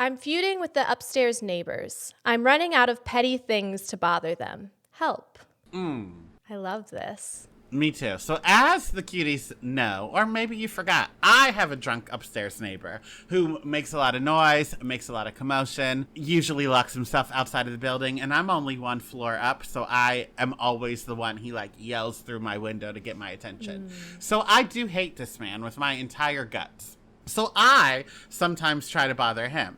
I'm feuding with the upstairs neighbors. I'm running out of petty things to bother them. Help. I love this. Me too. So as the cuties know, or maybe you forgot, I have a drunk upstairs neighbor who makes a lot of noise, makes a lot of commotion, usually locks himself outside of the building, and I'm only one floor up, so I am always the one he yells through my window to get my attention. So I do hate this man with my entire guts. So I sometimes try to bother him.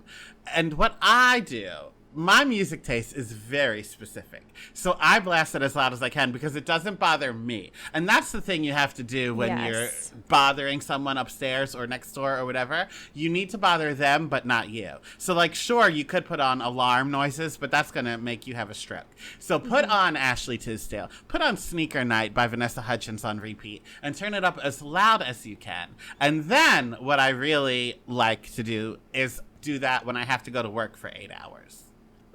And what I do, my music taste is very specific. So I blast it as loud as I can because it doesn't bother me. And that's the thing you have to do when you're bothering someone upstairs or next door or whatever. You need to bother them, but not you. So sure, you could put on alarm noises, but that's going to make you have a stroke. So put on Ashley Tisdale. Put on Sneaker Night by Vanessa Hudgens on repeat and turn it up as loud as you can. And then what I really like to do is do that when I have to go to work for 8 hours.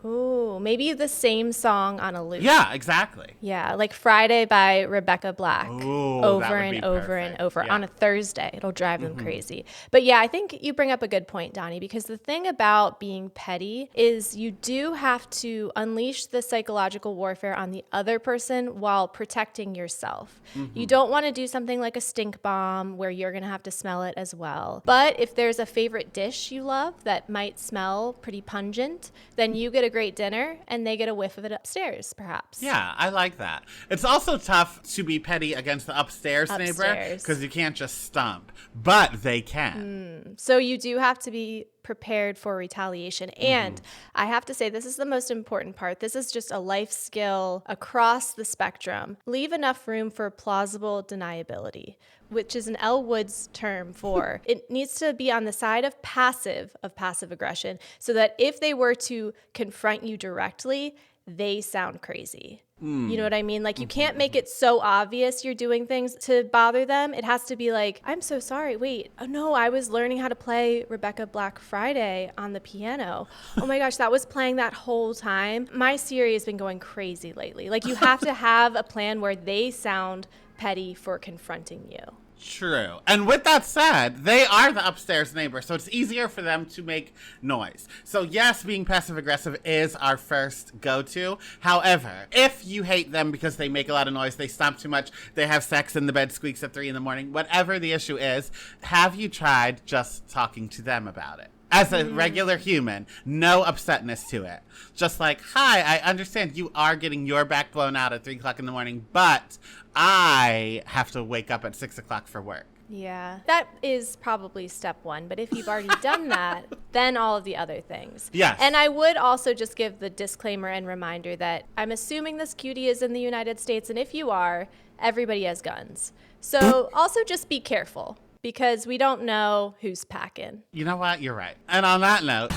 Ooh, maybe the same song on a loop. Yeah, exactly. Yeah, like Friday by Rebecca Black. Ooh, over and over and over on a Thursday. It'll drive them crazy. But yeah, I think you bring up a good point, Donnie, because the thing about being petty is you do have to unleash the psychological warfare on the other person while protecting yourself. You don't want to do something like a stink bomb where you're going to have to smell it as well. But if there's a favorite dish you love that might smell pretty pungent, then you get a great dinner and they get a whiff of it upstairs, perhaps. Yeah, I like that. It's also tough to be petty against the upstairs neighbor because you can't just stomp, but they can. So you do have to be prepared for retaliation. And I have to say, this is the most important part. This is just a life skill across the spectrum. Leave enough room for plausible deniability, which is an Elle Woods term for it needs to be on the side of passive aggression so that if they were to confront you directly, they sound crazy. You know what I mean? You can't make it so obvious you're doing things to bother them. It has to be like, I'm so sorry. Wait, oh no, I was learning how to play Rebecca Black Friday on the piano. Oh my gosh, that was playing that whole time. My Siri has been going crazy lately. You have to have a plan where they sound petty for confronting you. True. And with that said, they are the upstairs neighbor, so it's easier for them to make noise. So yes, being passive-aggressive is our first go-to. However, if you hate them because they make a lot of noise, they stomp too much, they have sex and the bed squeaks at 3 a.m, whatever the issue is, have you tried just talking to them about it? As a regular human, no upsetness to it. Just hi, I understand you are getting your back blown out at 3 o'clock in the morning, but I have to wake up at 6 o'clock for work. Yeah, that is probably step one. But if you've already done that, then all of the other things. Yes. And I would also just give the disclaimer and reminder that I'm assuming this cutie is in the United States. And if you are, everybody has guns. So also just be careful because we don't know who's packing. You know what? You're right. And on that note,